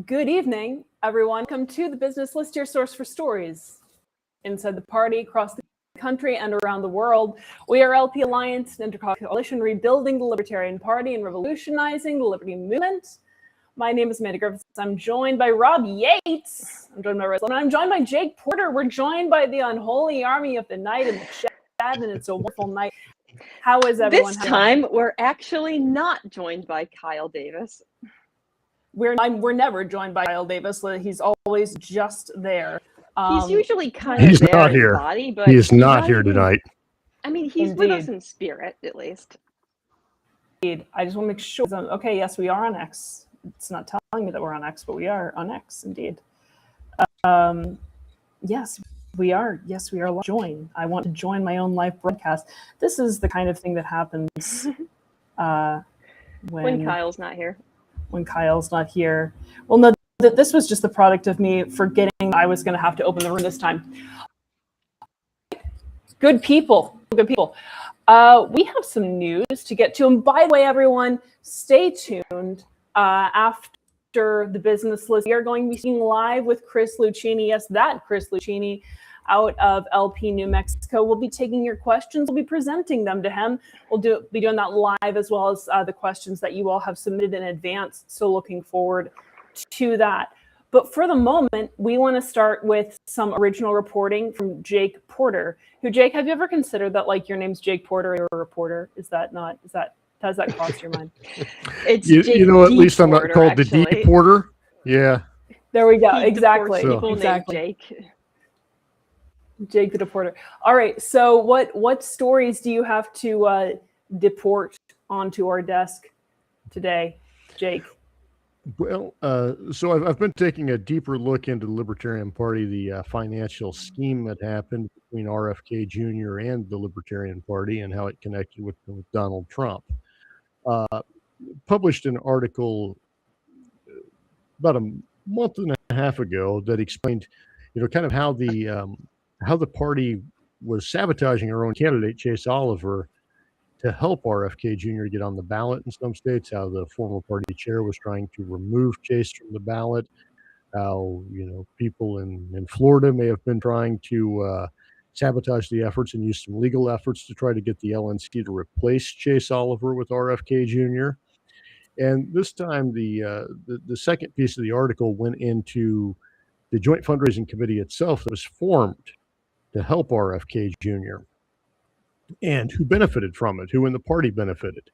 Good evening, everyone. Welcome to the Business List, your source for stories inside the party, across the country, and around the world. We are LP Alliance, an intercoalition rebuilding the Libertarian Party and revolutionizing the liberty movement. My name is Amanda Griffiths. I'm joined by Rob Yates. I'm joined by Rose Lemon. I'm joined by Jake Porter. We're joined by the unholy army of the night in the chat, and it's a wonderful night. How is everyone? This time, we're actually not joined by Kyle Davis. We're never joined by Kyle Davis. He's always just there. He's usually kind of there not in here. body, but He is not here tonight. I mean, he's with us in spirit, at least. Indeed. I just want to make sure. Okay, yes, we are on X. It's not telling me that we're on X, but we are on X, indeed. Yes, we are. Yes, we are. Join. I want to join my own live broadcast. This is the kind of thing that happens when Kyle's not here. When Kyle's not here. Well, no, this was just the product of me forgetting I was going to have to open the room this time. Good people. We have some news to get to. And by the way, everyone, stay tuned. After the business list, we are going to be seeing live with Chris Lucchini. Yes, that Chris Lucchini out of LP New Mexico. We'll be taking your questions. We'll be presenting them to him. We'll be doing that live, as well as the questions that you all have submitted in advance. So looking forward to that. But for the moment, we want to start with some original reporting from Jake Porter. Jake, have you ever considered that, like, your name's Jake Porter, you're a reporter? Does that cross your mind? It's you know, at least I'm not called the D Porter. Yeah. There we go. Exactly. Exactly. Jake the Deporter. All right. So what stories do you have to deport onto our desk today, Jake? Well, so I've been taking a deeper look into the Libertarian Party, the financial scheme that happened between RFK Jr. and the Libertarian Party, and how it connected with Donald Trump. Published an article about a month and a half ago that explained, kind of how the party was sabotaging our own candidate, Chase Oliver, to help RFK Jr. get on the ballot in some states, how the former party chair was trying to remove Chase from the ballot, how, people in Florida may have been trying to sabotage the efforts and use some legal efforts to try to get the LNC to replace Chase Oliver with RFK Jr. And this time, the second piece of the article went into the joint fundraising committee itself that was formed to help RFK Jr. and who benefited from it, who in the party benefited.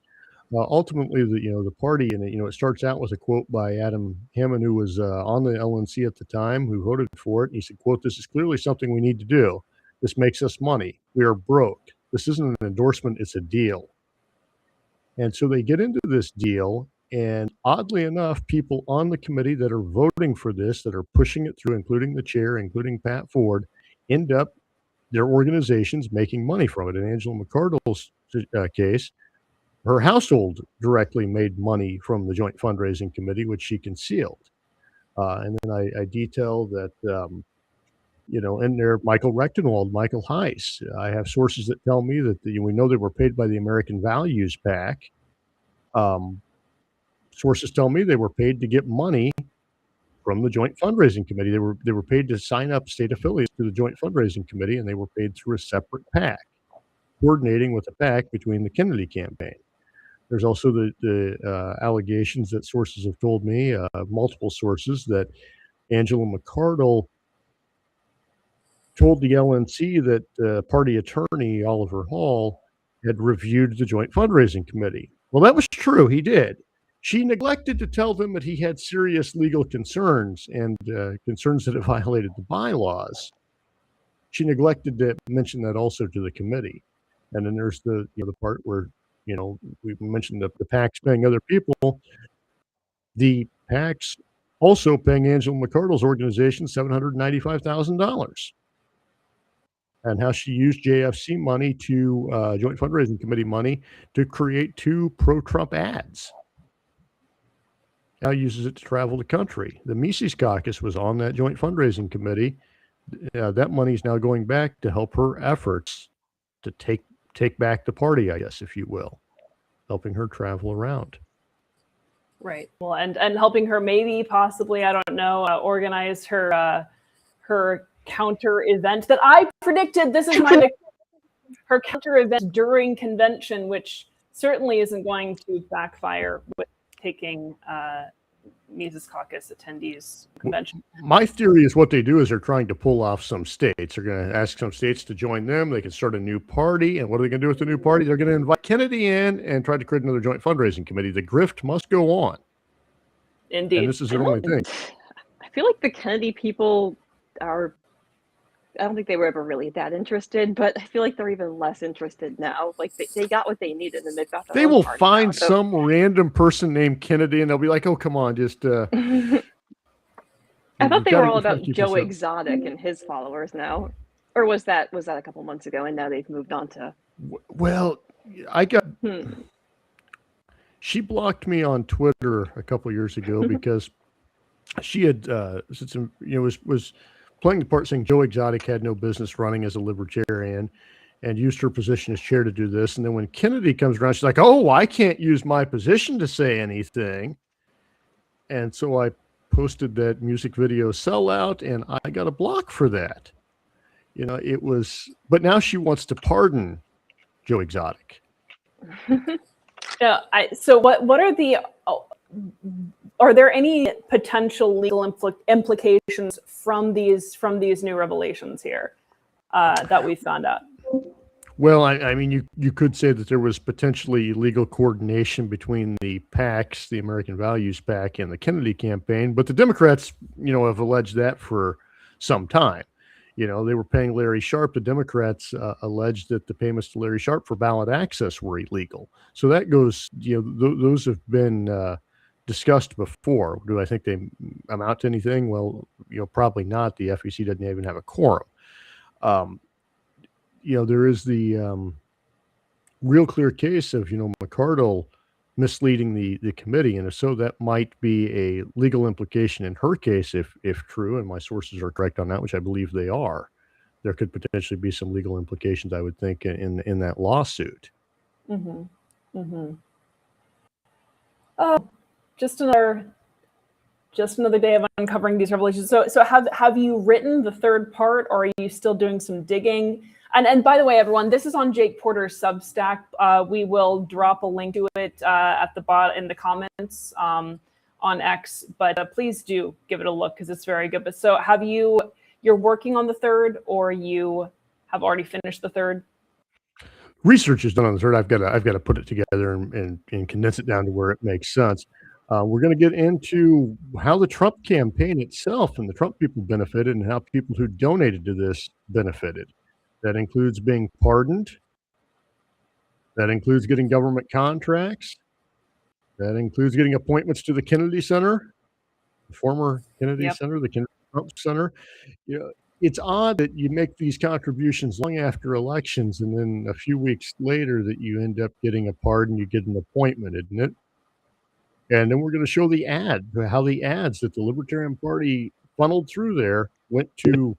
Ultimately, the party, and it starts out with a quote by Adam Hammond, who was on the LNC at the time, who voted for it. And he said, quote, "This is clearly something we need to do. This makes us money. We are broke. This isn't an endorsement, it's a deal." And so they get into this deal. And oddly enough, people on the committee that are voting for this, that are pushing it through, including the chair, including Pat Ford, end up their organizations making money from it. In Angela McArdle's case, her household directly made money from the joint fundraising committee, which she concealed. And then I detail that, and there, Michael Rechtenwald, Michael Heiss. I have sources that tell me that we know they were paid by the American Values PAC. Sources tell me they were paid to get money from the joint fundraising committee. They were paid to sign up state affiliates to the joint fundraising committee, and they were paid through a separate PAC, coordinating with a PAC between the Kennedy campaign. There's also the allegations that sources have told me, multiple sources, that Angela McArdle told the LNC that party attorney Oliver Hall had reviewed the joint fundraising committee. Well, that was true. He did. She neglected to tell them that he had serious legal concerns and concerns that it violated the bylaws. She neglected to mention that also to the committee. And then there's the part where, we mentioned the PACs paying other people. The PACs also paying Angela McArdle's organization $795,000. And how she used JFC money to joint fundraising committee money to create 2 pro-Trump ads. Now uses it to travel the country. The Mises Caucus was on that joint fundraising committee. That money is now going back to help her efforts to take back the party, I guess, if you will, helping her travel around. Right. Well, and helping her maybe possibly, I don't know, organize her her counter event that I predicted. This is my her counter event during convention, which certainly isn't going to backfire with taking Mises Caucus attendees convention. My theory is what they do is they're trying to pull off some states. They're going to ask some states to join them. They can start a new party. And what are they going to do with the new party? They're going to invite Kennedy in and try to create another joint fundraising committee. The grift must go on. Indeed. And this is the only thing. I feel like the Kennedy people are, I don't think they were ever really that interested, but I feel like they're even less interested now. Like they got what they needed, and they've got. They will find some random person named Kennedy, and they'll be like, "Oh, come on, just." I thought they were all about Joe Exotic and his followers now, or was that a couple months ago, and now they've moved on to. Well, I got. She blocked me on Twitter a couple years ago because she had was playing the part saying Joe Exotic had no business running as a libertarian and used her position as chair to do this. And then when Kennedy comes around, she's like, "Oh, I can't use my position to say anything." And so I posted that music video Sellout, and I got a block for that. You know, it was, but now she wants to pardon Joe Exotic. Yeah. So what are the, are there any potential legal implications from these new revelations here that we found out? Well, I mean, you could say that there was potentially illegal coordination between the PACs, the American Values PAC, and the Kennedy campaign, but the Democrats, have alleged that for some time. They were paying Larry Sharpe. The Democrats alleged that the payments to Larry Sharpe for ballot access were illegal. So that goes, those have been discussed before. Do I think they amount to anything? Well, probably not. The FEC doesn't even have a quorum. There is the real clear case of, McArdle misleading the committee. And if so, that might be a legal implication in her case, if true, and my sources are correct on that, which I believe they are. There could potentially be some legal implications, I would think, in that lawsuit. Mm-hmm. Mm-hmm. Oh, just another day of uncovering these revelations. So have you written the third part, or are you still doing some digging? And by the way, everyone, this is on Jake Porter's Substack. We will drop a link to it at the bottom in the comments on X. But please do give it a look because it's very good. But so you're working on the third, or you have already finished the third? Research is done on the third. I've got to put it together and condense it down to where it makes sense. We're going to get into how the Trump campaign itself and the Trump people benefited and how people who donated to this benefited. That includes being pardoned. That includes getting government contracts. That includes getting appointments to the Kennedy Center, the former Kennedy Center, the Kennedy Trump Center. It's odd that you make these contributions long after elections, and then a few weeks later that you end up getting a pardon, you get an appointment, isn't it? And then we're going to show the ad, how the ads that the Libertarian Party funneled through there went to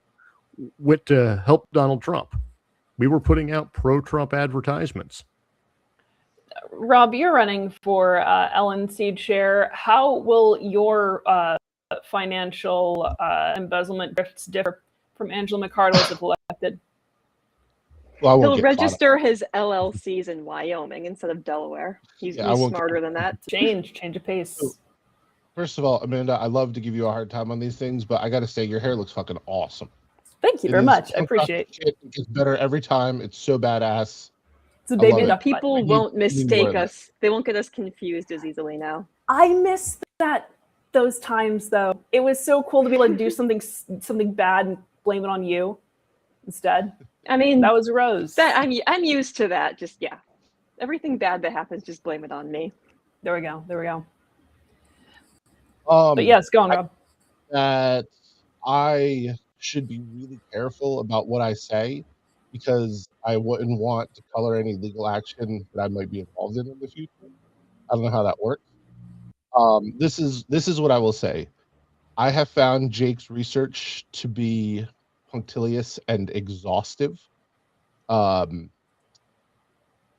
help Donald Trump. We were putting out pro-Trump advertisements. Rob, you're running for Ellen Seed Chair. How will your financial embezzlement drifts differ from Angela McArdle's if elected? Well, he'll register his LLCs in Wyoming instead of Delaware. He's smarter than that. Change of pace. So, first of all, Amanda, I love to give you a hard time on these things, but I got to say, your hair looks fucking awesome. Thank you very much. I appreciate it. It gets better every time. It's so badass. It's a baby duck. People won't mistake us. They won't get us confused as easily now. I miss those times though. It was so cool to be able to do something bad and blame it on you instead. I mean, that was Rose. I'm used to that. Just everything bad that happens, just blame it on me. There we go. But yes, go on, Rob. That I should be really careful about what I say because I wouldn't want to color any legal action that I might be involved in the future. I don't know how that works. This is what I will say. I have found Jake's research to be punctilious and exhaustive.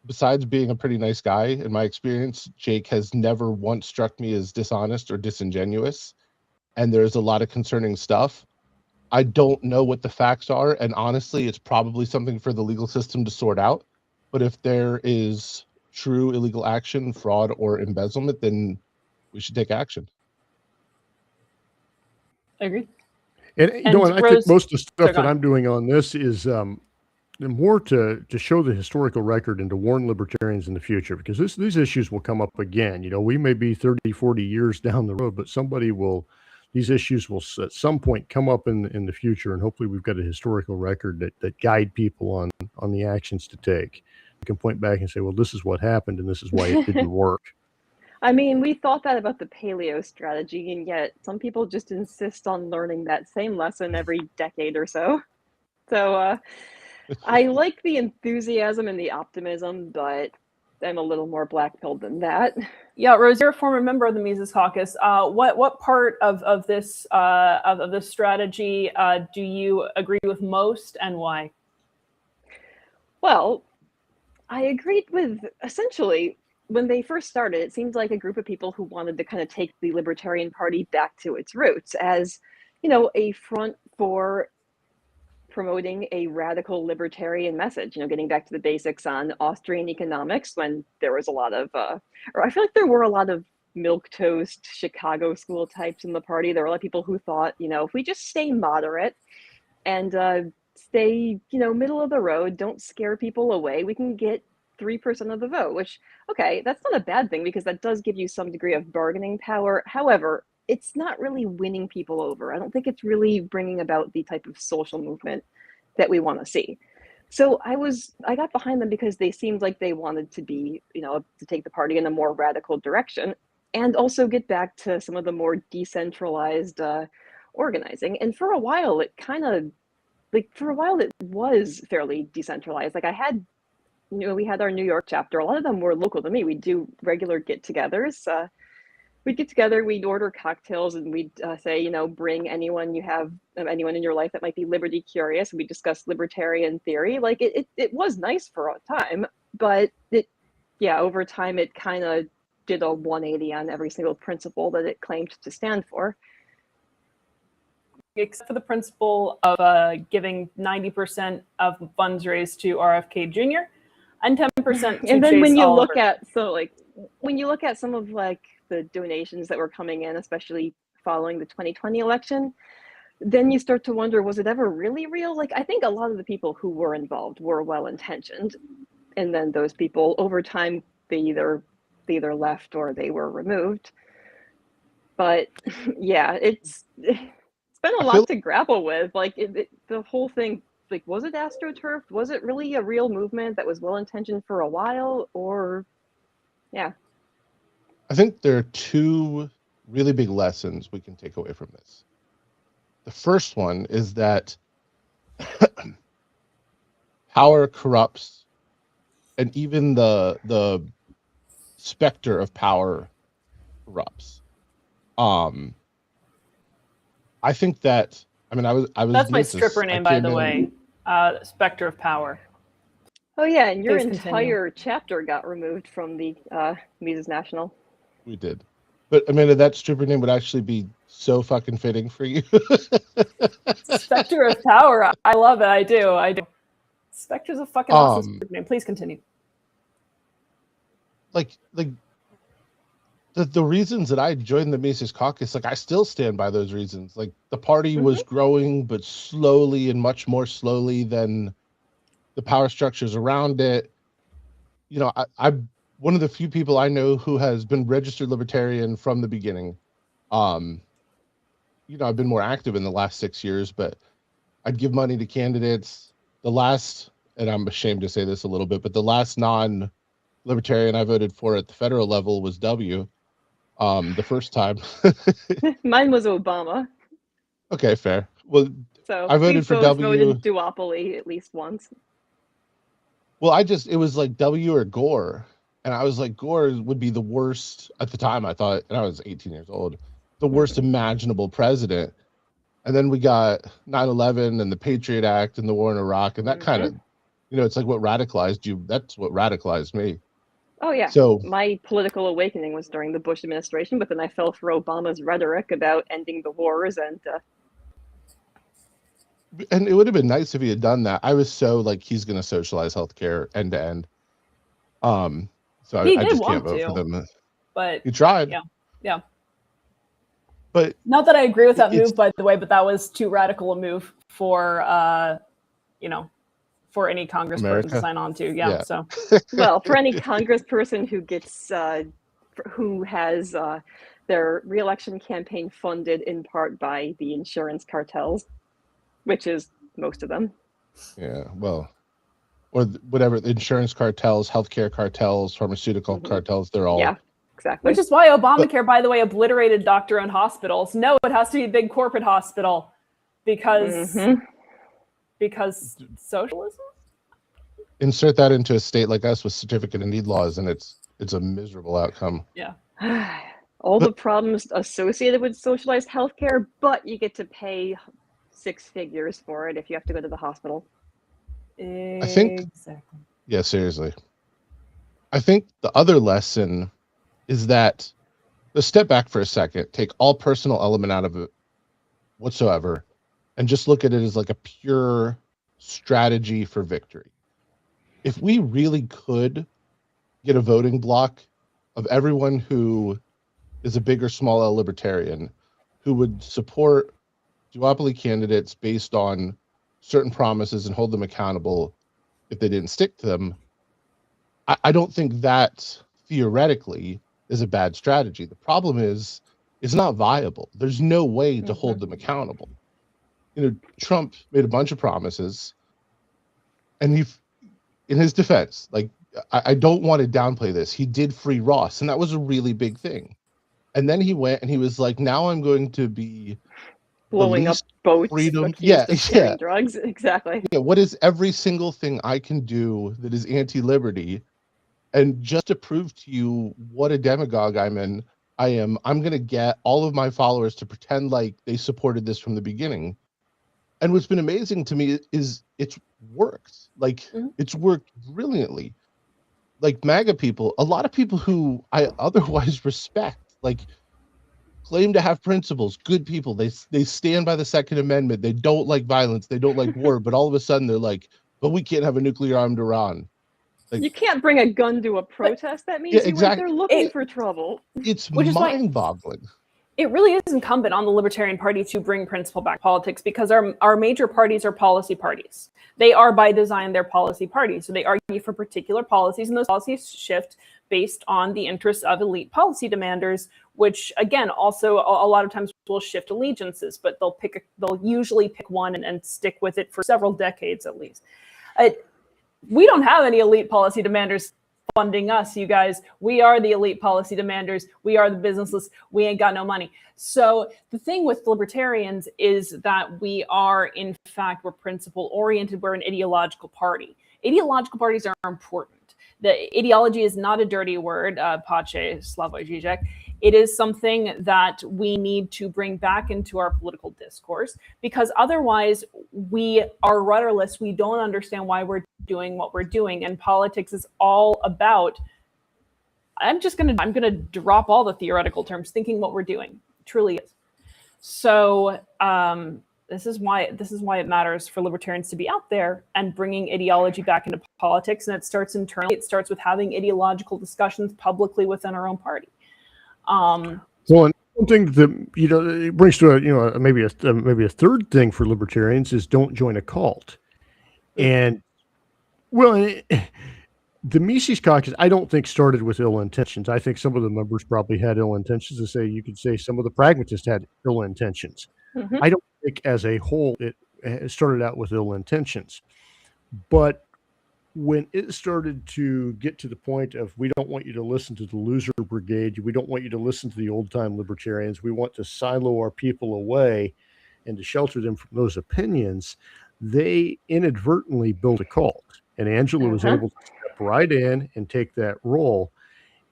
besides being a pretty nice guy, in my experience, Jake has never once struck me as dishonest or disingenuous. And there's a lot of concerning stuff. I don't know what the facts are, and honestly, it's probably something for the legal system to sort out. But if there is true illegal action, fraud, or embezzlement, then we should take action. I agree. And And I think Rose- most of the stuff go that on. I'm doing on this is more to show the historical record and to warn libertarians in the future, because these issues will come up again. We may be 30, 40 years down the road, but these issues will at some point come up in the future, and hopefully we've got a historical record that guide people on the actions to take. You can point back and say, well, this is what happened and this is why it didn't work. I mean, we thought that about the paleo strategy, and yet some people just insist on learning that same lesson every decade or so. So I like the enthusiasm and the optimism, but I'm a little more black-pilled than that. Yeah, Rose, you're a former member of the Mises Caucus. What part of this strategy do you agree with most, and why? Well, I agreed with essentially when they first started. It seemed like a group of people who wanted to kind of take the Libertarian Party back to its roots as, a front for promoting a radical libertarian message, getting back to the basics on Austrian economics, when there was a lot of, or I feel like there were a lot of milquetoast Chicago school types in the party. There were a lot of people who thought, if we just stay moderate and stay, middle of the road, don't scare people away, we can get 3% of the vote, which, okay, that's not a bad thing because that does give you some degree of bargaining power. However, it's not really winning people over. I don't think it's really bringing about the type of social movement that we want to see. So I got behind them because they seemed like they wanted to be, to take the party in a more radical direction and also get back to some of the more decentralized organizing. And for a while, it was fairly decentralized. Like we had our New York chapter. A lot of them were local to me. We'd do regular get-togethers. We'd get together, we'd order cocktails, and we'd say, bring anyone you have, anyone in your life that might be liberty curious. And we discuss libertarian theory. Like it was nice for a time, but over time it kind of did a 180 on every single principle that it claimed to stand for. Except for the principle of giving 90% of funds raised to RFK Jr. and 10% to And then Chase when you Oliver. when you look at some of the donations that were coming in, especially following the 2020 election, then you start to wonder, was it ever really real? Like, I think a lot of the people who were involved were well-intentioned. And then those people, over time, they either left or they were removed. But yeah, it's been a lot to grapple with. Like the whole thing, like, was it AstroTurf? Was it really a real movement that was well-intentioned for a while? Or, yeah. I think there are two really big lessons we can take away from this. The first one is that power corrupts, and even the specter of power corrupts. I think that I was. That's my Mises. stripper name, by the way. Spectre of Power. Oh yeah, and your Please entire chapter got removed from the Mises National. We did. But Amanda, that stripper name would actually be so fucking fitting for you. Spectre of Power. I love it. I do. Spectre's a fucking awesome stripper name. Please continue. Like the reasons that I joined the Mises Caucus, I still stand by those reasons. Like, the party was growing, but slowly, and much more slowly than the power structures around it. I'm one of the few people I know who has been registered libertarian from the beginning. I've been more active in the last 6 years, but I'd give money to candidates. And I'm ashamed to say this a little bit, but the last non-libertarian I voted for at the federal level was W. The first time. Mine was Obama. Okay, fair. Well, So I voted for W. Voted duopoly at least once. Well, it was like W or Gore. And I was like, Gore would be the worst at the time, I thought, and I was 18 years old, the worst imaginable president. And then we got 9/11 and the Patriot Act and the war in Iraq, and that kind of it's like what radicalized you. That's what radicalized me. Oh yeah. So, My political awakening was during the Bush administration, but then I fell for Obama's rhetoric about ending the wars and it would have been nice if he had done that. I was so like, he's going to socialize healthcare end to end. So He I did just want can't vote for to, them. but He tried, yeah. but Not that I agree with that It's- move, by the way, but that was too radical a move for for any congressperson America? to sign on to. Yeah. Yeah. So well, for any congressperson who gets who has their reelection campaign funded in part by the insurance cartels, which is most of them. yeah, well, or whatever, the insurance cartels, healthcare cartels, pharmaceutical Mhm. cartels, they're all Yeah, exactly. which is why Obamacare, by the way, obliterated doctor-owned hospitals. No, it has to be a big corporate hospital because Mhm. because socialism. insert that into a state like us with certificate of need laws, and it's a miserable outcome. All the problems associated with socialized healthcare, but you get to pay 6 figures for it if you have to go to the hospital. think- Exactly. Yeah, seriously. I think the other lesson is that, let's step back for a second, take all personal element out of it whatsoever, and just look at it as like a pure strategy for victory. If we really could get a voting block of everyone who is a big or small L libertarian who would support duopoly candidates based on certain promises and hold them accountable if they didn't stick to them, I don't think that theoretically is a bad strategy. The problem is it's not viable. There's no way to hold them accountable. Trump made a bunch of promises, and in his defense, like, I don't want to downplay this, he did free Ross, and that was a really big thing. And then he went and he was like, now I'm going to be Blowing up least boats, freedom- accused Yeah, of carrying yeah. drugs. Exactly. Yeah, what is every single thing I can do that is anti-liberty? And just to prove to you what a demagogue I am, I'm going to get all of my followers to pretend like they supported this from the beginning. And what's been amazing to me is it's worked. Like, it's worked brilliantly. Like, MAGA people, a lot of people who I otherwise respect, like, claim to have principles, good people. They stand by the Second Amendment. They don't like violence. They don't like war. But all of a sudden they're like, but we can't have a nuclear armed Iran. Like, You can't bring a gun to a protest. That means Yeah, you went exactly. there looking It- for trouble. it's Which is why- mind-boggling. It really is incumbent on the Libertarian Party to bring principle back to politics because our major parties are policy parties. They are by design their policy parties. So they argue for particular policies, and those policies shift based on the interests of elite policy demanders, which again also a lot of times will shift allegiances, but they'll usually pick one and stick with it for several decades at least. We don't have any elite policy demanders funding us, you guys. We are the elite policy demanders. We are the businesses. We ain't got no money. So the thing with libertarians is that we are, in fact, we're principle oriented. We're an ideological party. Ideological parties are important. The ideology is not a dirty word, Pace, Slavoj Žižek. It is something that we need to bring back into our political discourse because otherwise we are rudderless. We don't understand why we're doing what we're doing. And politics is all about, I'm going to drop all the theoretical terms, thinking what we're doing. It truly is. So this is why it matters for libertarians to be out there and bringing ideology back into politics. And it starts internally. It starts with having ideological discussions publicly within our own party. Well, and one thing that it brings to maybe a third thing for libertarians is don't join a cult. And the Mises Caucus, I don't think started with ill intentions. I think some of the members probably had ill intentions. You could say some of the pragmatists had ill intentions. Mhm. I don't think as a whole it started out with ill intentions, but when it started to get to the point of we don't want you to listen to the loser brigade, we don't want you to listen to the old time libertarians, we want to silo our people away and to shelter them from those opinions, they inadvertently built a cult. And Angela was able to step right in and take that role.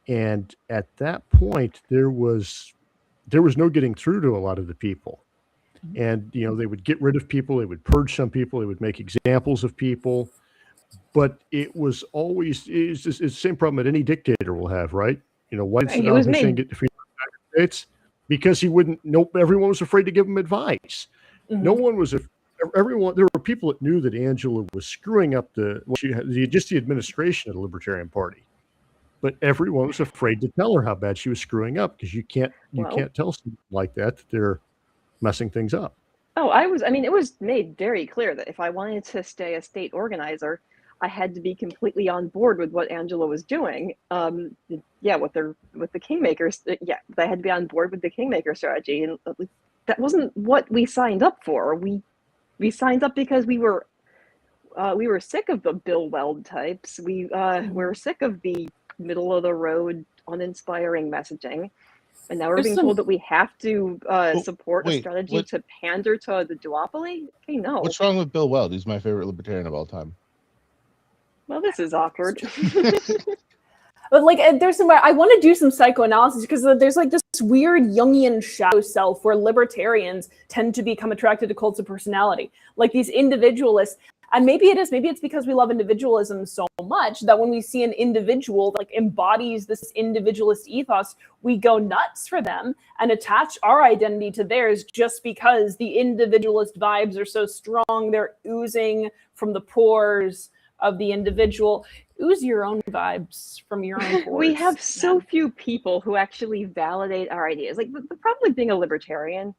And at that point, there was no getting through to a lot of the people. And they would get rid of people, they would purge some people, they would make examples of people. but it was always it's the same problem that any dictator will have, right? You know, why did Right, he Saddam was Hussein made- get defeated in the United States? Because he wouldn't. Nope, everyone was afraid to give him advice. Mhm. No one was. Everyone. There were people that knew that Angela was screwing up just the administration of the Libertarian Party, but everyone was afraid to tell her how bad she was screwing up because you can't Well- tell someone like that they're messing things up. Oh, I mean, it was made very clear that if I wanted to stay a state organizer, I had to be completely on board with what Angela was doing. Yeah, with the Kingmakers, yeah, I had to be on board with the Kingmaker strategy, and that wasn't what we signed up for. We signed up because we were sick of the Bill Weld types. We were sick of the middle of the road, uninspiring messaging. And now we're There's being some- told that we have to support a wait, strategy what- to pander to the duopoly? Okay, no. What's wrong with Bill Weld? He's my favorite libertarian of all time. Well, this is awkward. But like, there's some. I want to do some psychoanalysis because there's like this weird Jungian shadow self where libertarians tend to become attracted to cults of personality, like these individualists. And maybe it's because we love individualism so much that when we see an individual that like embodies this individualist ethos, we go nuts for them and attach our identity to theirs just because the individualist vibes are so strong. They're oozing from the pores of the individual. Ooze your own vibes from your own pores. We have so man. few people who actually validate our ideas. Like the problem with being a libertarian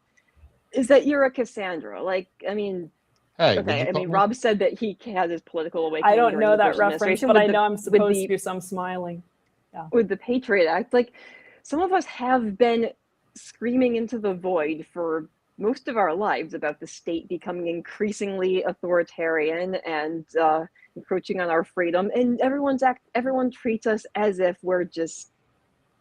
is that you're a Cassandra. Like, I mean, Hey, okay, I mean, Rob said that he had his political awakening. I don't during know the that Bush reference, administration but with I the- know I'm with supposed the- to, so I'm smiling. with the Patriot Act. Like, some of us have been screaming into the void for most of our lives about the state becoming increasingly authoritarian and encroaching on our freedom, and everyone treats us as if we're just,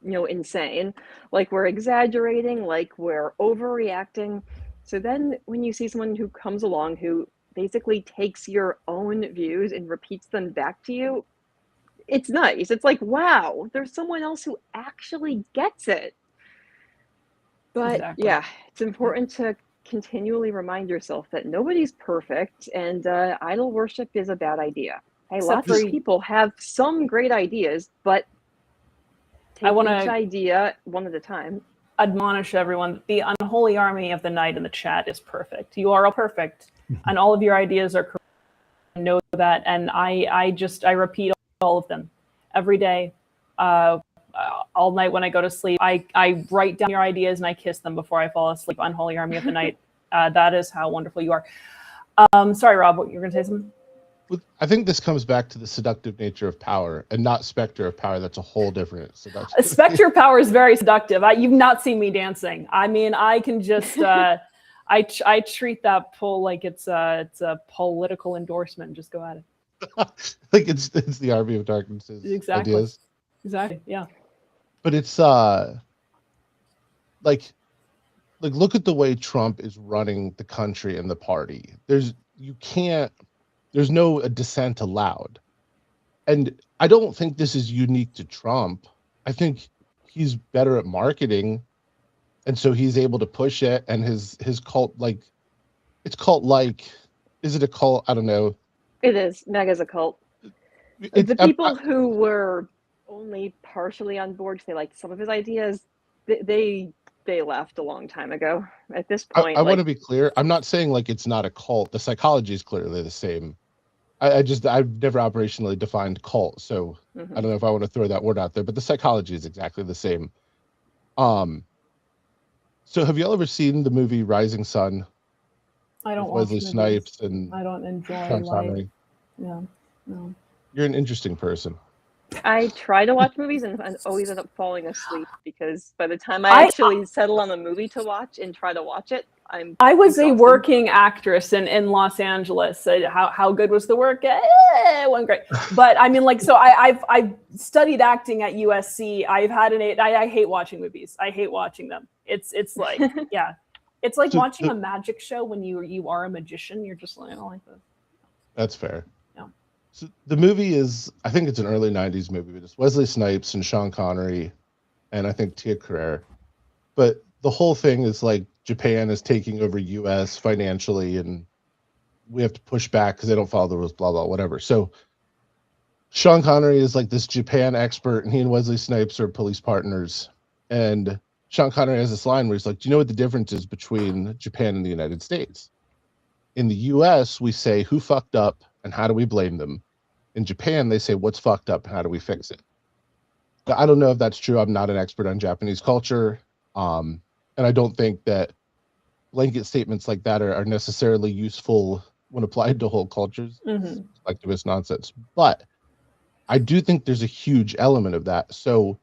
you know, insane, like we're exaggerating, like we're overreacting. So then when you see someone who comes along who basically takes your own views and repeats them back to you, it's nice. It's like, wow, there's someone else who actually gets it. But Exactly. yeah, it's important to continually remind yourself that nobody's perfect, and idol worship is a bad idea. Hey, Except lots for- of people have some great ideas, but take I wanna- each idea one at a time. Admonish everyone that the unholy army of the night in the chat is perfect. You are all perfect, and all of your ideas are correct. I know that, and I repeat all of them every day, all night when I go to sleep. I write down your ideas and I kiss them before I fall asleep. Unholy army of the night. That is how wonderful you are. Sorry, Rob, what you were going to say something? I think this comes back to the seductive nature of power and not specter of power. That's a whole different seduction. Spectre power is very seductive. You've not seen me dancing. I mean, I can just I treat that pull like it's a political endorsement. Just go at it. Like it's the army of darkness's Exactly. ideas. Exactly. Yeah. But it's like look at the way Trump is running the country and the party. There's no dissent allowed. And I don't think this is unique to Trump. I think he's better at marketing, and so he's able to push it, and his cult, like, it's cult-like. Is it a cult? I don't know. It is. MAGA's a cult. The people who were only partially on board, say like some of his ideas, they left a long time ago. At this point, I want to be clear. I'm not saying like it's not a cult. The psychology is clearly the same. I've never operationally defined cult, so I don't know if I want to throw that word out there, but the psychology is exactly the same. So have you all ever seen the movie Rising Sun? I don't with watch Wesley movies. Snipes and I don't enjoy Sean life. Connery? Yeah. No. You're an interesting person. I try to watch movies and I always end up falling asleep because by the time I actually settle on a movie to watch and try to watch it, I was a exhausted. working actress in Los Angeles. How good was the work? It wasn't great. But I mean, like, so I've studied acting at USC. I hate watching movies. I hate watching them. It's like, yeah. It's like watching a magic show when you are a magician. You're just like, I don't like this. That's fair. Yeah. So the movie is, I think it's an early 90s movie, but it's Wesley Snipes and Sean Connery and I think Tia Carrere. But the whole thing is like Japan is taking over US financially and we have to push back because they don't follow the rules, blah, blah, whatever. So Sean Connery is like this Japan expert, and he and Wesley Snipes are police partners. And Sean Connery has this line where he's like, "Do you know what the difference is between Japan and the United States? In the US, we say who fucked up and how do we blame them. In Japan, they say what's fucked up and how do we fix it." Now, I don't know if that's true. I'm not an expert on Japanese culture. And I don't think that blanket statements like that are necessarily useful when applied to whole cultures. Mm-hmm. Collectivist nonsense. But I do think there's a huge element of that. So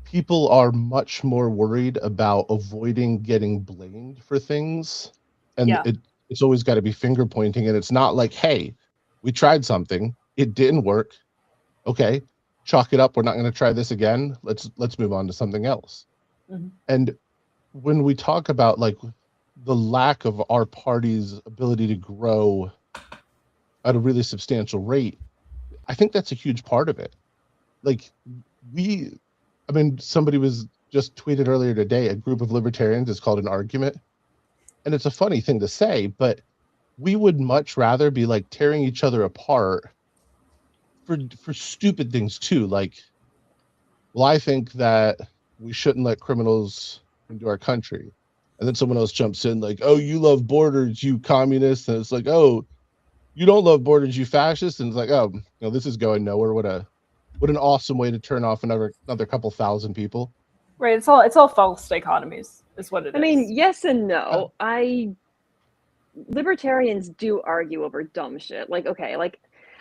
people are much more worried about avoiding getting blamed for things. And Yeah. it's always got to be finger pointing. And it's not like, hey, we tried something, it didn't work. Okay, chalk it up. We're not going to try this again. Let's move on to something else. Mm-hmm. And when we talk about like the lack of our party's ability to grow at a really substantial rate, I think that's a huge part of it. Like somebody was just tweeted earlier today, a group of libertarians is called an argument. And it's a funny thing to say, but we would much rather be like tearing each other apart for stupid things too. Like, well, I think that we shouldn't let criminals into our country. And then someone else jumps in like, oh, you love borders, you communists. And it's like, oh, you don't love borders, you fascists. And it's like, oh, this is going nowhere. What an awesome way to turn off another couple thousand people. Right. It's all false dichotomies is what it is. I mean, yes and no. Libertarians do argue over dumb shit. Like, okay, like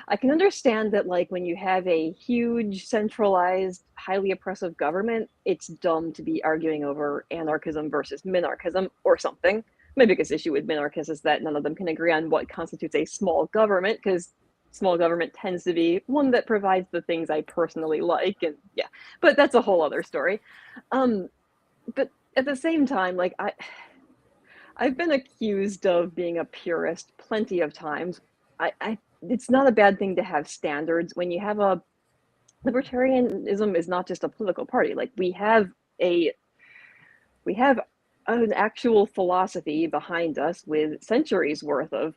I can understand that like when you have a huge centralized, highly oppressive government, it's dumb to be arguing over anarchism versus minarchism or something. My biggest issue with minarchists is that none of them can agree on what constitutes a small government, because small government tends to be one that provides the things I personally like, and yeah, but that's a whole other story. But at the same time, like I've been accused of being a purist plenty of times. It's not a bad thing to have standards when you have a libertarianism is not just a political party. Like we have an actual philosophy behind us with centuries worth of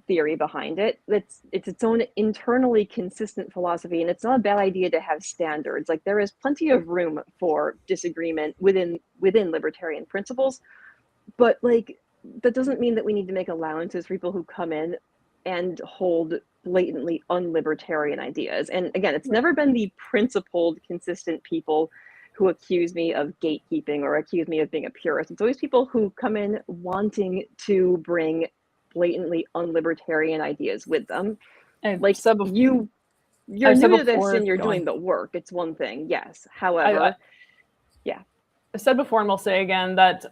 theory behind it. It's its own internally consistent philosophy, and it's not a bad idea to have standards. Like there is plenty of room for disagreement within libertarian principles, but like that doesn't mean that we need to make allowances for people who come in and hold blatantly unlibertarian ideas. And again, it's never been the principled, consistent people who accuse me of gatekeeping or accuse me of being a purist. It's always people who come in wanting to bring blatantly unlibertarian ideas with them. And like you're new to this and you're doing the work. It's one thing, yes. However, I said before and I'll say again that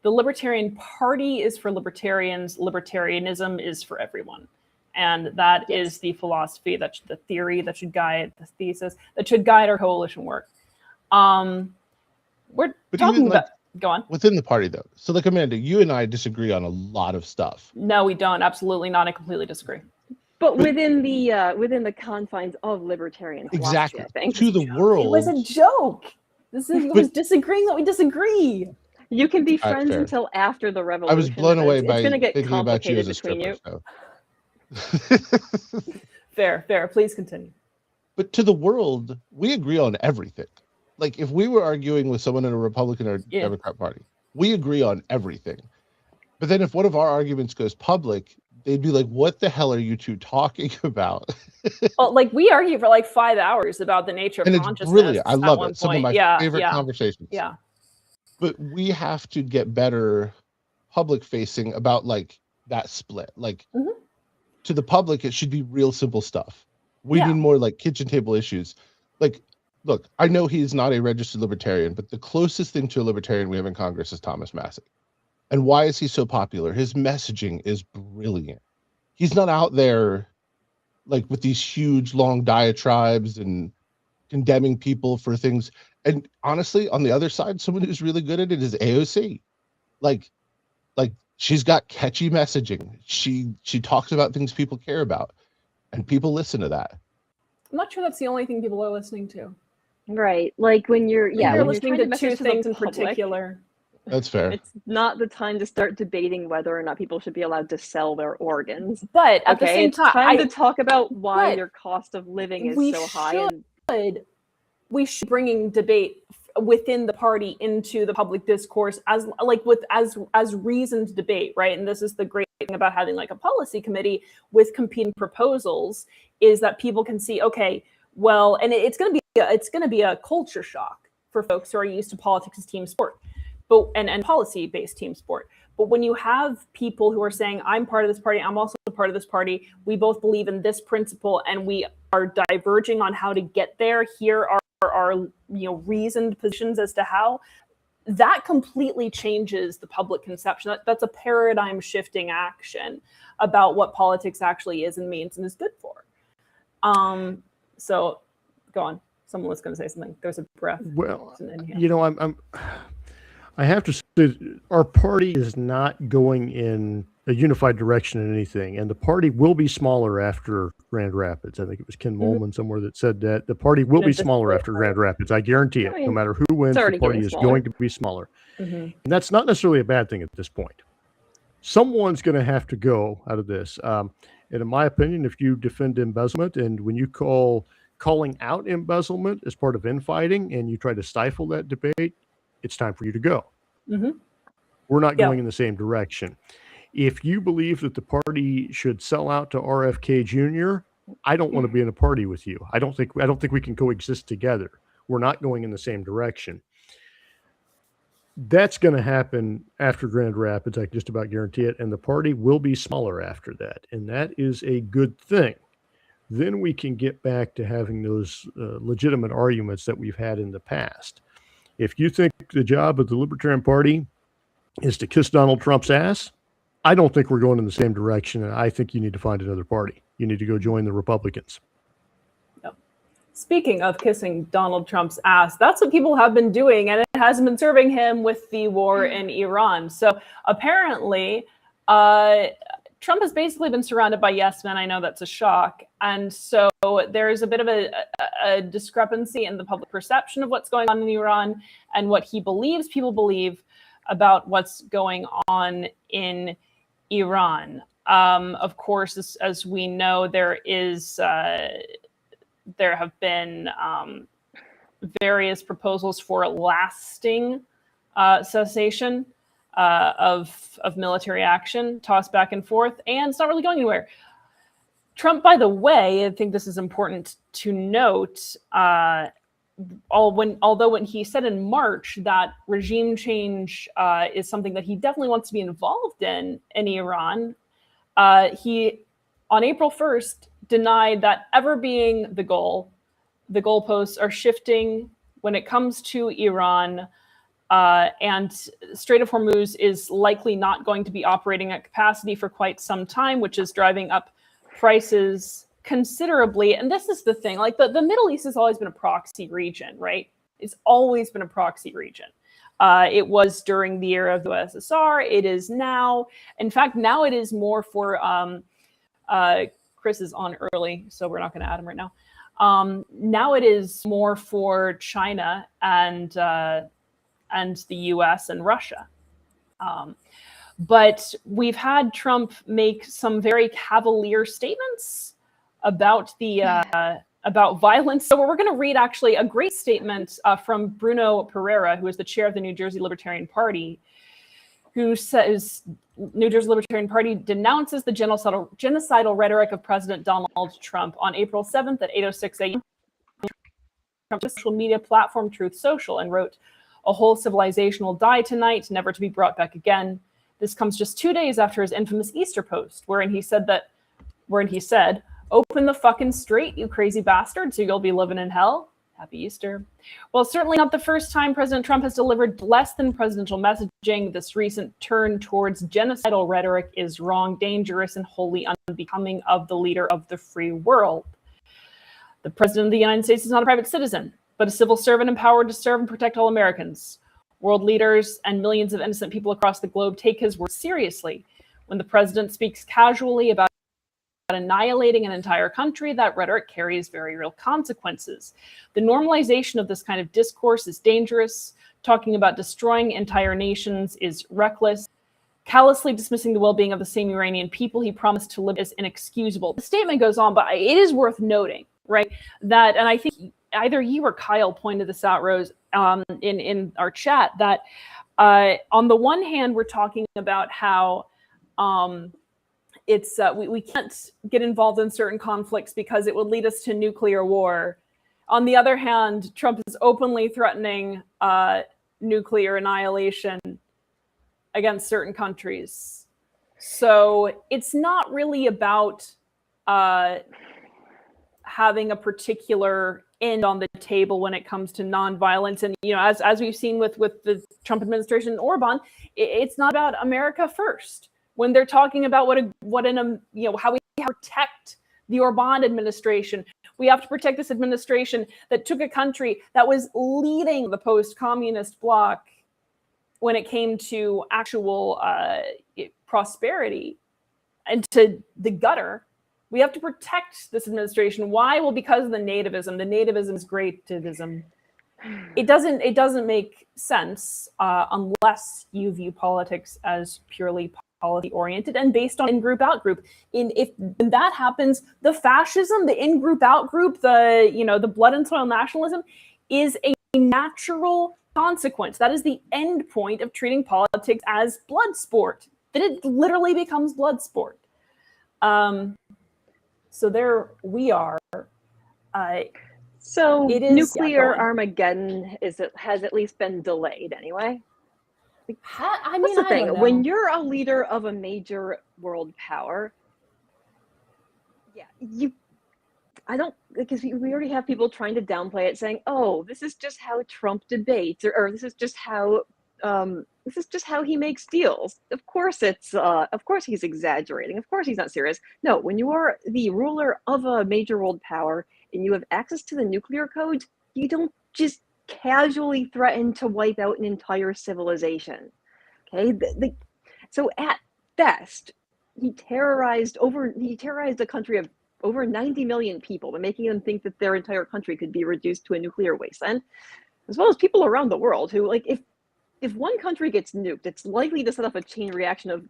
the Libertarian Party is for libertarians. Libertarianism is for everyone. And that is the philosophy, that's the theory that should guide the thesis, that should guide our coalition work. We're talking about... Go on. Within the party, though. So, like, Amanda, you and I disagree on a lot of stuff. No, we don't. Absolutely not. I completely disagree. But within the confines of libertarian philosophy, exactly. I think. To the world. It was a joke. This was disagreeing that we disagree. You can be friends until after the revolution. I was blown away by thinking about you as a stripper. Fair. Please continue. But to the world, we agree on everything. Like if we were arguing with someone in a Republican or Democrat party, we agree on everything. But then if one of our arguments goes public, they'd be like, what the hell are you two talking about? Well, like we argue for like 5 hours about the nature of consciousness. It's brilliant. I love it. Some of my favorite conversations. Yeah. But we have to get better public facing about like that split. Like to the public, it should be real simple stuff. We need more like kitchen table issues. Like, look, I know he's not a registered libertarian, but the closest thing to a libertarian we have in Congress is Thomas Massie. And why is he so popular? His messaging is brilliant. He's not out there like with these huge, long diatribes and condemning people for things. And honestly, on the other side, someone who's really good at it is AOC. Like she's got catchy messaging. She talks about things people care about, and people listen to that. I'm not sure that's the only thing people are listening to. Right. Like when you're listening to two things in particular. That's fair. It's not the time to start debating whether or not people should be allowed to sell their organs. But at the Okay, same it's time, time to talk about why but your cost of living is we so high. And we should bringing debate within the party into the public discourse as like with as reasoned debate, right? And this is the great thing about having like a policy committee with competing proposals, is that people can see, okay, well, and it's going to be a culture shock for folks who are used to politics as team sport, but and policy based team sport. But when you have people who are saying, I'm part of this party, I'm also part of this party, we both believe in this principle, and we are diverging on how to get there. Here are our reasoned positions as to how. That completely changes the public conception. That's a paradigm shifting action about what politics actually is and means and is good for. So go on. Someone was going to say something. There's a breath. Well, I have to say, our party is not going in a unified direction in anything, and the party will be smaller after Grand Rapids. I think it was Ken Molman somewhere that said that the party will be smaller after Grand Rapids. I guarantee it. No matter who wins, the party is going to be smaller. And that's not necessarily a bad thing at this point. Someone's going to have to go out of this. And in my opinion, if you defend embezzlement, and when you calling out embezzlement as part of infighting and you try to stifle that debate, it's time for you to go. We're not going in the same direction. If you believe that the party should sell out to RFK Jr., I don't want to be in a party with you. I don't think we can coexist together. We're not going in the same direction. That's going to happen after Grand Rapids. I can just about guarantee it. And the party will be smaller after that. And that is a good thing. Then we can get back to having those legitimate arguments that we've had in the past. If you think the job of the Libertarian Party is to kiss Donald Trump's ass, I don't think we're going in the same direction. And I think you need to find another party. You need to go join the Republicans. Yep. Speaking of kissing Donald Trump's ass, that's what people have been doing, and it hasn't been serving him with the war in Iran. So apparently, Trump has basically been surrounded by yes men. I know that's a shock. And so there's a bit of a discrepancy in the public perception of what's going on in Iran and what he believes people believe about what's going on in Iran. Of course, as we know, there have been various proposals for a lasting cessation of military action, tossed back and forth, and it's not really going anywhere. Trump, by the way, I think this is important to note, although when he said in March that regime change is something that he definitely wants to be involved in Iran, he, on April 1st, denied that ever being the goal. The goalposts are shifting when it comes to Iran, and Strait of Hormuz is likely not going to be operating at capacity for quite some time, which is driving up prices considerably. And this is the thing, like the Middle East has always been a proxy region, right? It's always been a proxy region. It was during the era of the USSR. It is now. In fact, now it is more for, Chris is on early, so we're not going to add him right now. Now it is more for China and the US and Russia. But we've had Trump make some very cavalier statements about about violence. So we're going to read actually a great statement from Bruno Pereira, who is the chair of the New Jersey Libertarian Party, who says New Jersey Libertarian Party denounces the genocidal rhetoric of President Donald Trump. On April 7th at 8:06 a.m., Trump's social media platform Truth Social, and wrote, "A whole civilization will die tonight, never to be brought back again." This comes just 2 days after his infamous Easter post, wherein he said, "Open the fucking strait, you crazy bastards, or you'll be living in hell. Happy Easter." Well, certainly not the first time President Trump has delivered less than presidential messaging. This recent turn towards genocidal rhetoric is wrong, dangerous, and wholly unbecoming of the leader of the free world. The President of the United States is not a private citizen, but a civil servant empowered to serve and protect all Americans. World leaders and millions of innocent people across the globe take his words seriously. When the president speaks casually about annihilating an entire country, that rhetoric carries very real consequences. The normalization of this kind of discourse is dangerous. talking about destroying entire nations is reckless. Callously dismissing the well-being of the same Iranian people he promised to live is inexcusable. The statement goes on, but it is worth noting, right, that, and I think either you or Kyle pointed this out, Rose, in our chat, that on the one hand, we're talking about how we can't get involved in certain conflicts because it would lead us to nuclear war. On the other hand, Trump is openly threatening nuclear annihilation against certain countries. So it's not really about having a particular end on the table when it comes to nonviolence. And, you know, as we've seen with the Trump administration and Orban, it's not about America first. When they're talking about how we protect the Orban administration, we have to protect this administration that took a country that was leading the post-communist bloc when it came to actual prosperity and to the gutter. We have to protect this administration. Why? Well, because of the nativism. The nativism is greativism. It doesn't make sense unless you view politics as purely policy-oriented and based on in-group, out-group. If that happens, the fascism, the in-group, out-group, the blood and soil nationalism is a natural consequence. That is the end point of treating politics as blood sport. That it literally becomes blood sport. So there we are. So it is, nuclear Armageddon has at least been delayed anyway. What's the thing? When you're a leader of a major world power, I don't, because we already have people trying to downplay it, saying, "Oh, this is just how Trump debates," or "This is just how he makes deals." Of course, he's exaggerating. Of course, he's not serious. No, when you are the ruler of a major world power and you have access to the nuclear codes, you don't just casually threaten to wipe out an entire civilization. Okay, so at best, he terrorized a country of over 90 million people by making them think that their entire country could be reduced to a nuclear wasteland, as well as people around the world who, like, if one country gets nuked, it's likely to set off a chain reaction of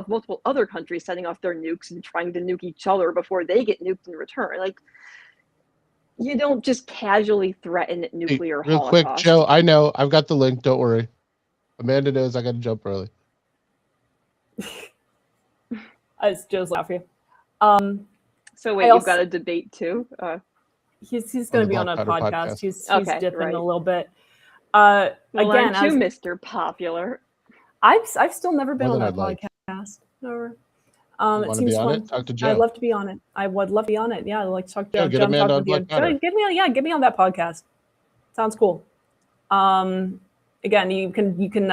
multiple other countries setting off their nukes and trying to nuke each other before they get nuked in return. Like, you don't just casually threaten nuclear holocaust. Real quick, Joe, I know. I've got the link. Don't worry. Amanda knows I got to jump early. It's Joe's laughing. So wait, you've got a debate too? He's going to be on a podcast. He's dipping a little bit. Well, again, aren't you Mr. Popular? I've still never been on that podcast. Never. It seems fun. Talk to Joe. I'd love to be on it. I would love to be on it. Yeah, I'd like to talk to Joe. Get Amanda on Black Matter. Get me on that podcast. Sounds cool. Again, you can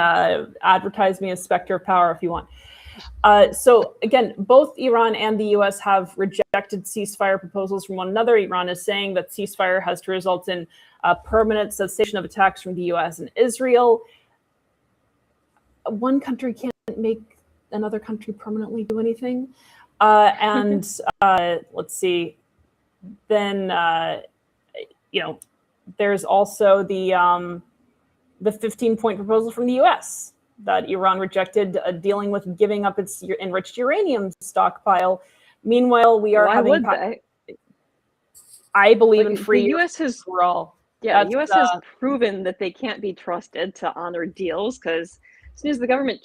advertise me as Spectre of Power if you want. So again, both Iran and the U.S. have rejected ceasefire proposals from one another. Iran is saying that ceasefire has to result in a permanent cessation of attacks from the U.S. and Israel. One country can't make another country permanently do anything. Let's see. Then there's also the 15-point proposal from the U.S. that Iran rejected, dealing with giving up its enriched uranium stockpile. Meanwhile, we are having. I believe in free. The U.S. has for all. Yeah, the U.S. has proven that they can't be trusted to honor deals, because as soon as the government,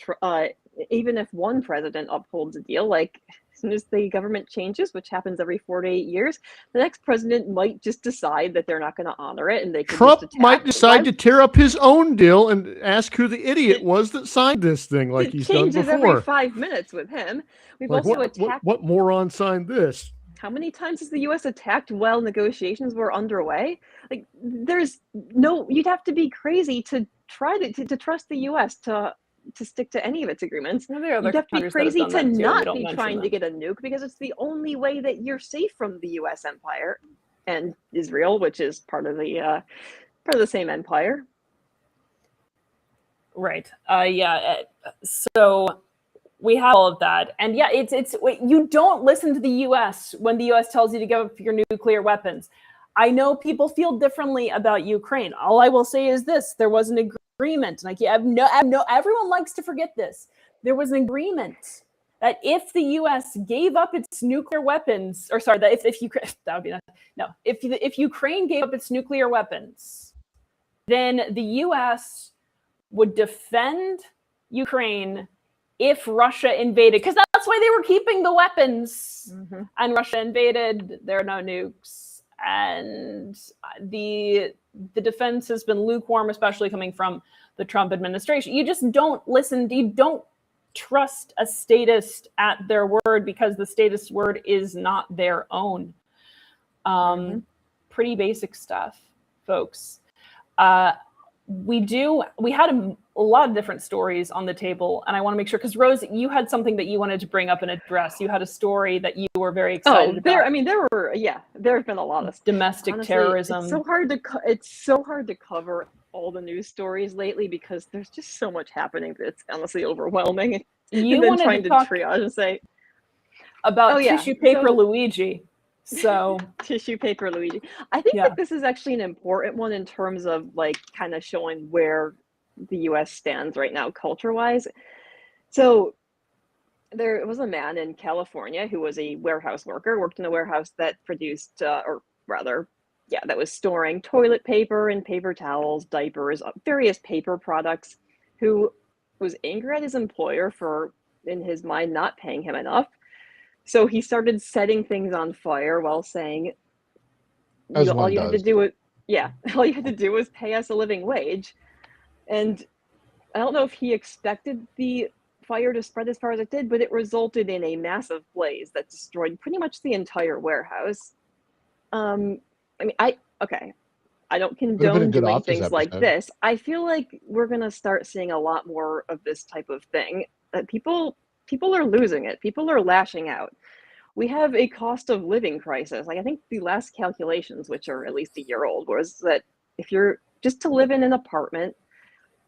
even if one president upholds a deal, like as soon as the government changes, which happens every 4 to 8 years, the next president might just decide that they're not going to honor it, and they can Trump might decide to tear up his own deal and ask who the idiot was that signed this thing, like he's done before. It changes every 5 minutes with him. We've also attacked. What moron signed this? How many times has the U.S. attacked while negotiations were underway? Like, there's no. You'd have to be crazy to try to trust the U.S. to stick to any of its agreements. You'd have to be crazy to not be trying to get a nuke, because it's the only way that you're safe from the U.S. empire and Israel, which is part of the same empire. Right. So we have all of that, and yeah, it's you don't listen to the U.S. when the U.S. tells you to give up your nuclear weapons. I know people feel differently about Ukraine. All I will say is this: there was an agreement, and everyone likes to forget this. There was an agreement that if the U.S. gave up its nuclear weapons, or sorry, that if Ukraine, that would be no, if Ukraine gave up its nuclear weapons, then the U.S. would defend Ukraine if Russia invaded, because that's why they were keeping the weapons. Mm-hmm. And Russia invaded. There are no nukes, and the defense has been lukewarm, especially coming from the Trump administration. You just don't listen. You don't trust a statist at their word, because the statist word is not their own. Pretty basic stuff, folks. We had a lot of different stories on the table, and I want to make sure, because Rose, you had something that you wanted to bring up and address. You had a story that you were very excited about. There have been a lot of domestic honestly, terrorism. It's so hard to cover all the news stories lately, because there's just so much happening that it's honestly overwhelming. You and then wanted trying to to talk triage and say about tissue paper Luigi. So tissue paper Luigi. I think that this is actually an important one in terms of like kind of showing where the US stands right now culture-wise. So there was a man in California who was a warehouse worker, worked in a warehouse that produced, that was storing toilet paper and paper towels, diapers, various paper products, who was angry at his employer for, in his mind, not paying him enough. So he started setting things on fire while saying, all you had to do was pay us a living wage. And I don't know if he expected the fire to spread as far as it did, but it resulted in a massive blaze that destroyed pretty much the entire warehouse. I don't condone doing things like this. I feel like we're going to start seeing a lot more of this type of thing. That people are losing it. People are lashing out. We have a cost of living crisis. Like, I think the last calculations, which are at least a year old, was that if you're just to live in an apartment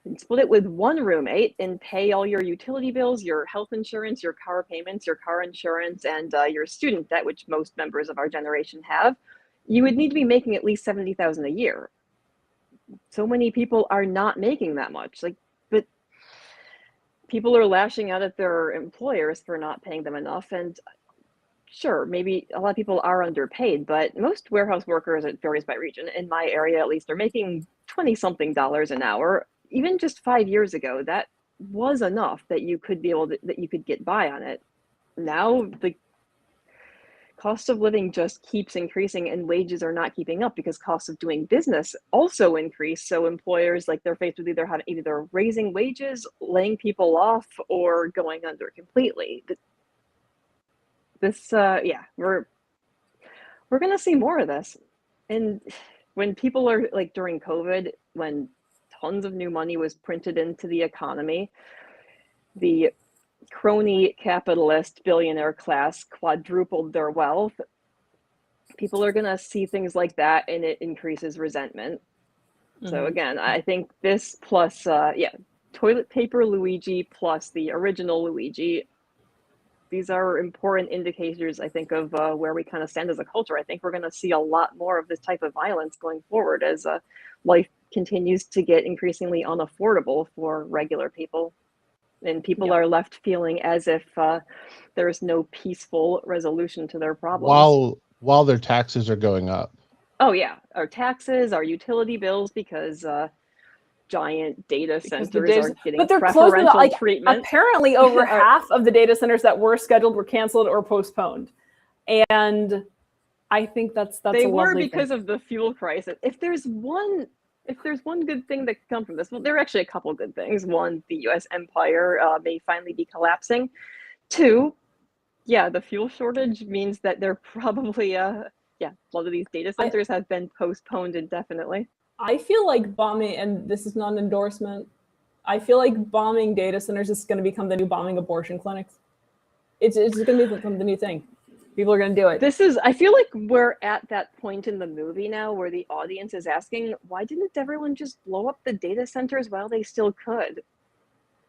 and split it with one roommate and pay all your utility bills, your health insurance, your car payments, your car insurance, and your student debt, which most members of our generation have, you would need to be making at least $70,000 a year. So many people are not making that much. But people are lashing out at their employers for not paying them enough. And sure, maybe a lot of people are underpaid, but most warehouse workers, it varies by region, in my area at least, are making $20-something an hour. Even just 5 years ago, that was enough that you could get by on it. Now the cost of living just keeps increasing, and wages are not keeping up because costs of doing business also increase. So employers, like, they're faced with either raising wages, laying people off, or going under completely. We're going to see more of this. And when people are, like, during COVID, when tons of new money was printed into the economy, the crony capitalist billionaire class quadrupled their wealth. People are going to see things like that, and it increases resentment. Mm-hmm. So again, I think this plus toilet paper Luigi plus the original Luigi, these are important indicators, I think, of where we kind of stand as a culture. I think we're going to see a lot more of this type of violence going forward as life continues to get increasingly unaffordable for regular people. And people are left feeling as if there's no peaceful resolution to their problems. While their taxes are going up. Oh, yeah. Our taxes, our utility bills, because giant data centers are getting preferential treatment. Apparently over half of the data centers that were scheduled were canceled or postponed. And I think that's they a were lovely because thing. Of the fuel crisis. If there's one good thing that can come from this, well, there are actually a couple good things. One, the U.S. empire may finally be collapsing. Two, the fuel shortage means that they're probably, a lot of these data centers have been postponed indefinitely. I feel like bombing, and this is not an endorsement, I feel like bombing data centers is going to become the new bombing abortion clinics. It's going to become the new thing. People are going to do it. I feel like we're at that point in the movie now where the audience is asking, why didn't everyone just blow up the data centers while they still could?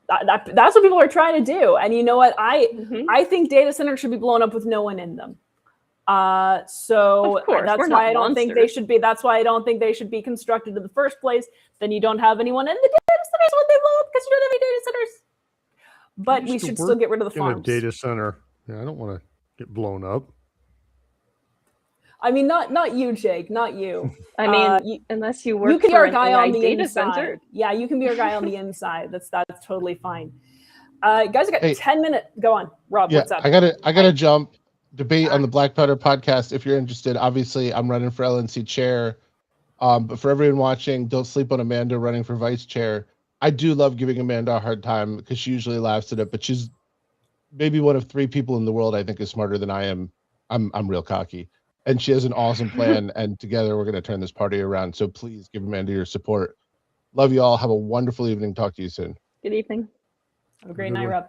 That's what people are trying to do. And you know what? I think data centers should be blown up with no one in them. So Of course, we're that's not why I don't think they monsters. should be. That's why I don't think they should be constructed in the first place. Then you don't have anyone in the data centers when they blow up because you don't have any data centers. But we used to should still work get rid of the in a farms. data center. Yeah, I don't want to get blown up. I mean, not you, Jake, not you. I mean, You, unless you you work can be for our an guy AI on the data inside. center. Yeah, you can be our guy on the inside. That's totally fine. Guys, I got Hey. 10 minutes. Go on, Rob. Yeah, What's up? I gotta jump. Debate on the Black Powder podcast. If you're interested, obviously I'm running for LNC chair. But for everyone watching, don't sleep on Amanda running for vice chair. I do love giving Amanda a hard time because she usually laughs at it, but she's maybe one of 3 people in the world I think is smarter than I am. I'm real cocky. And she has an awesome plan, and together we're gonna turn this party around. So please give Amanda your support. Love you all. Have a wonderful evening. Talk to you soon. Good evening. Have a great Good night, one.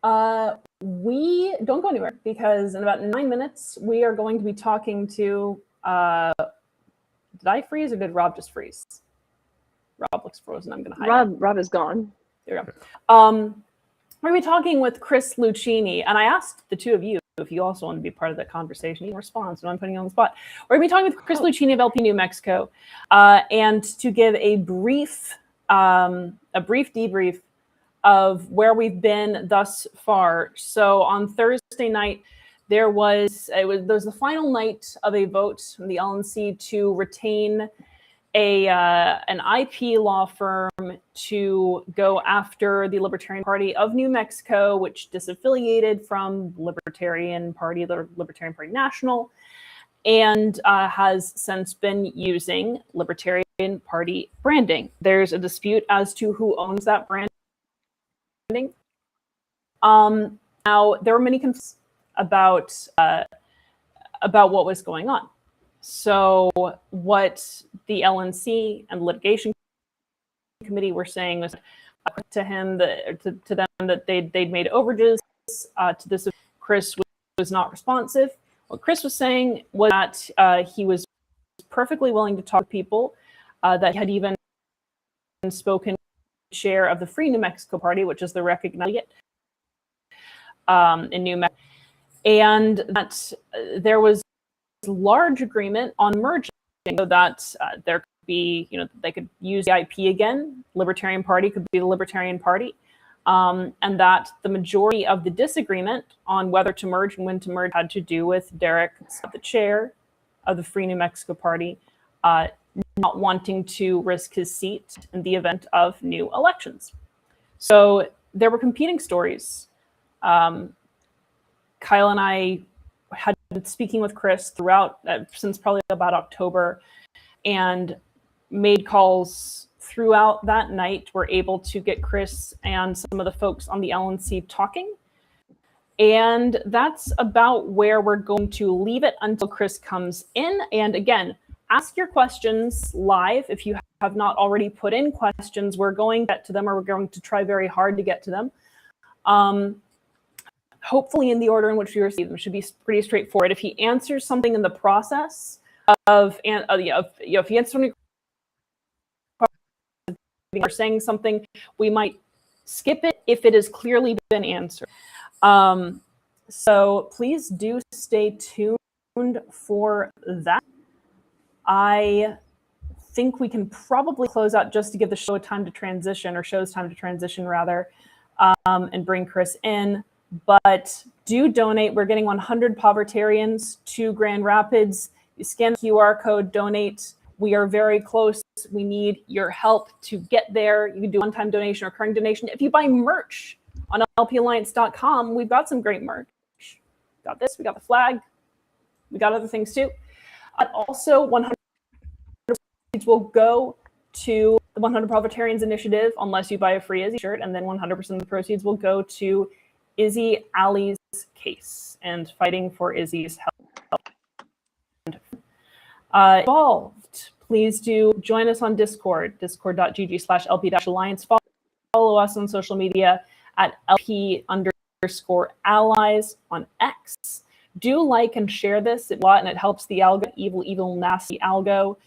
Rob. We don't go anywhere because in about 9 minutes we are going to be talking to. Did I freeze or did Rob just freeze? Rob looks frozen. I'm going to hide. Rob is gone. There we go. We're going to be talking with Chris Lucchini, and I asked the two of you if you also want to be part of that conversation. You respond, so I'm putting you on the spot. We're going to be talking with Chris Lucchini of LP New Mexico, and to give a brief debrief of where we've been thus far. So on Thursday night, there was the final night of a vote from the LNC to retain an IP law firm to go after the Libertarian Party of New Mexico, which disaffiliated from Libertarian Party, the Libertarian Party National, and has since been using Libertarian Party branding. There's a dispute as to who owns that branding. Now, there were many concerns about what was going on. So what the LNC and the litigation committee were saying was to them that they'd made overages to this. Chris was not responsive. What Chris was saying was that he was perfectly willing to talk to people, that he had even spoken chair of the Free New Mexico Party, which is the recognized in New Mexico, and that there was large agreement on merging, so that there could be, they could use the IP again. Libertarian Party could be the Libertarian Party, and that the majority of the disagreement on whether to merge and when to merge had to do with Derek, the chair of the Free New Mexico Party, not wanting to risk his seat in the event of new elections. So there were competing stories. Kyle and I had been speaking with Chris throughout, since probably about October, and made calls throughout that night. We're able to get Chris and some of the folks on the LNC talking. And that's about where we're going to leave it until Chris comes in. And again, ask your questions live. If you have not already put in questions, we're going to get to them, or we're going to try very hard to get to them. Hopefully in the order in which we receive them. Should be pretty straightforward. If he answers something in the process of, if he answers something or saying something, we might skip it if it has clearly been answered. So please do stay tuned for that. I think we can probably close out just to give the show time to transition, or show's time to transition rather, and bring Chris in. But do donate. We're getting 100 Povertarians to Grand Rapids. You scan the QR code, donate. We are very close. We need your help to get there. You can do one-time donation or recurring donation. If you buy merch on lpalliance.com, we've got some great merch. We got this, we got the flag, we got other things too. Also, 100 will go to the 100 Povertarians Initiative, unless you buy a free Izzy shirt, and then 100% of the proceeds will go to Izzy Alley's case and fighting for Izzy's health. Involved, please do join us on Discord, discord.gg/lp-alliance. Follow us on social media at LP_allies on X. Do like and share this a lot, and it helps the algo, evil, nasty algo,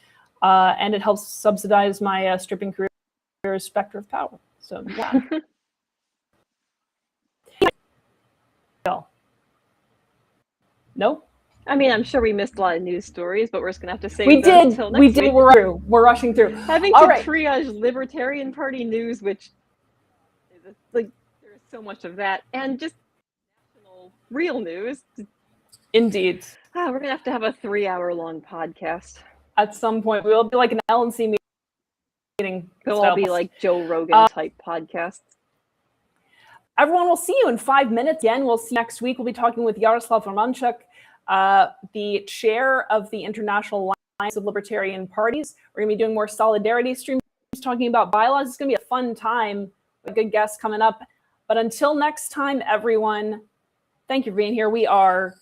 and it helps subsidize my stripping career as Spectre of Power. So yeah. No, I mean, I'm sure we missed a lot of news stories, but we're just gonna have to save we them did. until next We did. week. We're rushing through. Having All to right. triage Libertarian Party news, which is like there's so much of that, and just national real news. Indeed. We're gonna have a 3-hour-long podcast. At some point, we will be like an LNC meeting. They'll style. all be like Joe Rogan type podcasts. Everyone, we'll see you in 5 minutes. Again, we'll see you next week. We'll be talking with Yaroslav Romanchuk, the chair of the International Alliance of Libertarian Parties. We're going to be doing more solidarity streams, talking about bylaws. It's going to be a fun time. A good guest coming up. But until next time, everyone, thank you for being here. We are